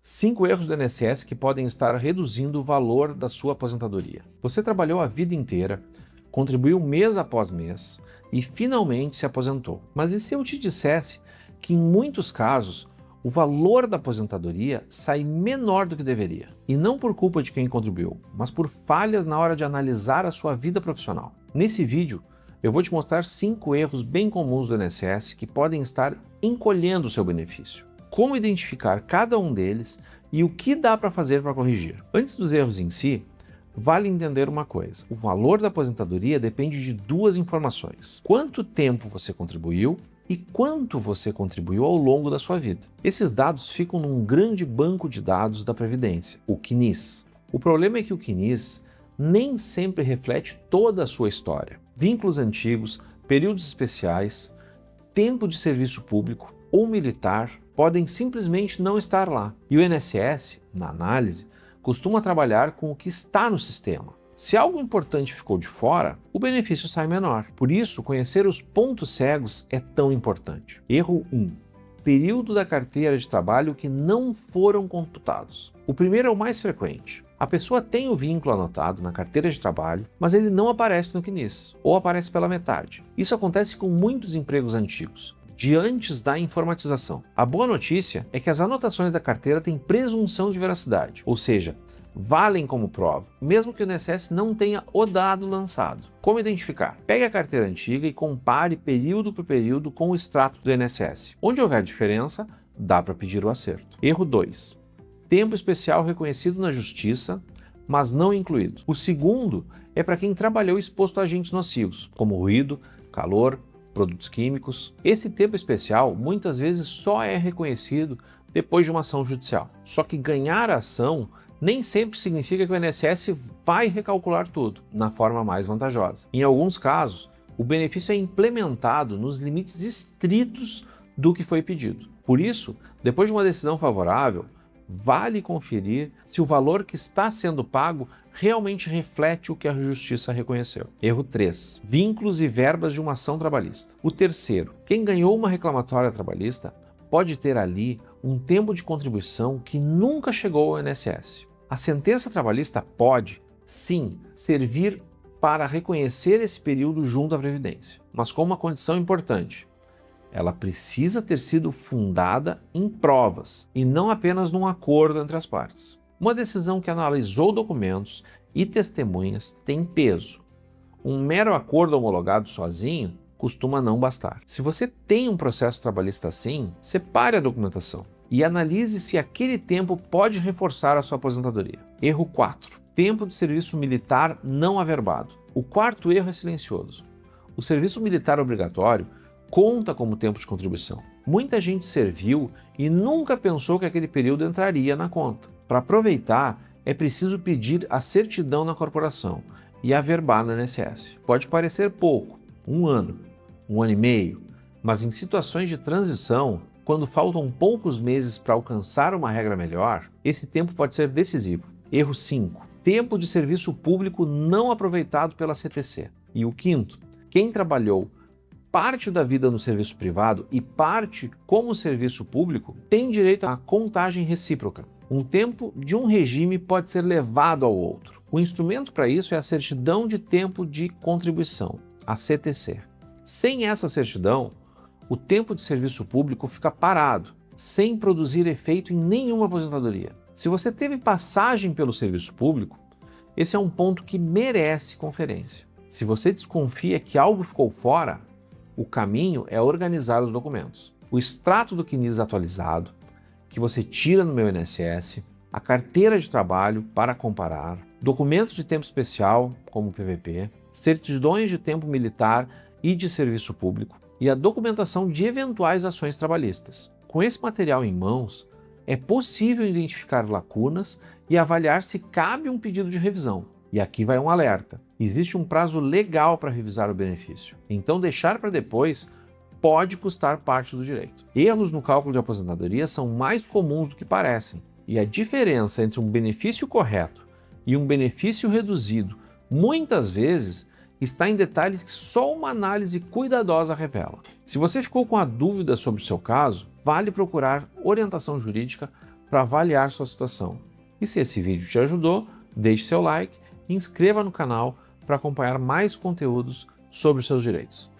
5 erros do INSS que podem estar reduzindo o valor da sua aposentadoria. Você trabalhou a vida inteira, contribuiu mês após mês e finalmente se aposentou. Mas e se eu te dissesse que em muitos casos o valor da aposentadoria sai menor do que deveria? E não por culpa de quem contribuiu, mas por falhas na hora de analisar a sua vida profissional. Nesse vídeo, eu vou te mostrar 5 erros bem comuns do INSS que podem estar encolhendo o seu benefício. Como identificar cada um deles e o que dá para fazer para corrigir. Antes dos erros em si, vale entender uma coisa: o valor da aposentadoria depende de duas informações: quanto tempo você contribuiu e quanto você contribuiu ao longo da sua vida. Esses dados ficam num grande banco de dados da Previdência, o CNIS. O problema é que o CNIS nem sempre reflete toda a sua história. Vínculos antigos, períodos especiais, tempo de serviço público ou militar podem simplesmente não estar lá. E o INSS, na análise, costuma trabalhar com o que está no sistema. Se algo importante ficou de fora, o benefício sai menor. Por isso, conhecer os pontos cegos é tão importante. Erro 1. Período da carteira de trabalho que não foram computados. O primeiro é o mais frequente. A pessoa tem o vínculo anotado na carteira de trabalho, mas ele não aparece no CNIS, ou aparece pela metade. Isso acontece com muitos empregos antigos, de antes da informatização. A boa notícia é que as anotações da carteira têm presunção de veracidade, ou seja, valem como prova, mesmo que o INSS não tenha o dado lançado. Como identificar? Pegue a carteira antiga e compare período por período com o extrato do INSS. Onde houver diferença, dá para pedir o acerto. Erro 2. Tempo especial reconhecido na Justiça, mas não incluído. O segundo é para quem trabalhou exposto a agentes nocivos, como ruído, calor, produtos químicos. Esse tempo especial muitas vezes só é reconhecido depois de uma ação judicial. Só que ganhar a ação nem sempre significa que o INSS vai recalcular tudo na forma mais vantajosa. Em alguns casos, o benefício é implementado nos limites estritos do que foi pedido. Por isso, depois de uma decisão favorável, vale conferir se o valor que está sendo pago realmente reflete o que a Justiça reconheceu. Erro 3. Vínculos e verbas de uma ação trabalhista. O terceiro, quem ganhou uma reclamatória trabalhista pode ter ali um tempo de contribuição que nunca chegou ao INSS. A sentença trabalhista pode, sim, servir para reconhecer esse período junto à Previdência, mas com uma condição importante: ela precisa ter sido fundada em provas e não apenas num acordo entre as partes. Uma decisão que analisou documentos e testemunhas tem peso. Um mero acordo homologado sozinho costuma não bastar. Se você tem um processo trabalhista assim, separe a documentação e analise se aquele tempo pode reforçar a sua aposentadoria. Erro 4. Tempo de serviço militar não averbado. O quarto erro é silencioso. O serviço militar obrigatório conta como tempo de contribuição. Muita gente serviu e nunca pensou que aquele período entraria na conta. Para aproveitar, é preciso pedir a certidão na corporação e averbar no INSS. Pode parecer pouco, 1 ano, 1 ano e meio, mas em situações de transição, quando faltam poucos meses para alcançar uma regra melhor, esse tempo pode ser decisivo. Erro 5. Tempo de serviço público não aproveitado pela CTC. E o quinto, quem trabalhou parte da vida no serviço privado e parte como serviço público tem direito à contagem recíproca. Um tempo de um regime pode ser levado ao outro. O instrumento para isso é a Certidão de Tempo de Contribuição, a CTC. Sem essa certidão, o tempo de serviço público fica parado, sem produzir efeito em nenhuma aposentadoria. Se você teve passagem pelo serviço público, esse é um ponto que merece conferência. Se você desconfia que algo ficou fora, o caminho é organizar os documentos. O extrato do CNIS atualizado, que você tira no meu INSS, a carteira de trabalho para comparar, documentos de tempo especial, como o PVP, certidões de tempo militar e de serviço público e a documentação de eventuais ações trabalhistas. Com esse material em mãos, é possível identificar lacunas e avaliar se cabe um pedido de revisão. E aqui vai um alerta: existe um prazo legal para revisar o benefício, então deixar para depois pode custar parte do direito. Erros no cálculo de aposentadoria são mais comuns do que parecem, e a diferença entre um benefício correto e um benefício reduzido muitas vezes está em detalhes que só uma análise cuidadosa revela. Se você ficou com a dúvida sobre o seu caso, vale procurar orientação jurídica para avaliar sua situação. E se esse vídeo te ajudou, deixe seu like e inscreva no canal para acompanhar mais conteúdos sobre os seus direitos.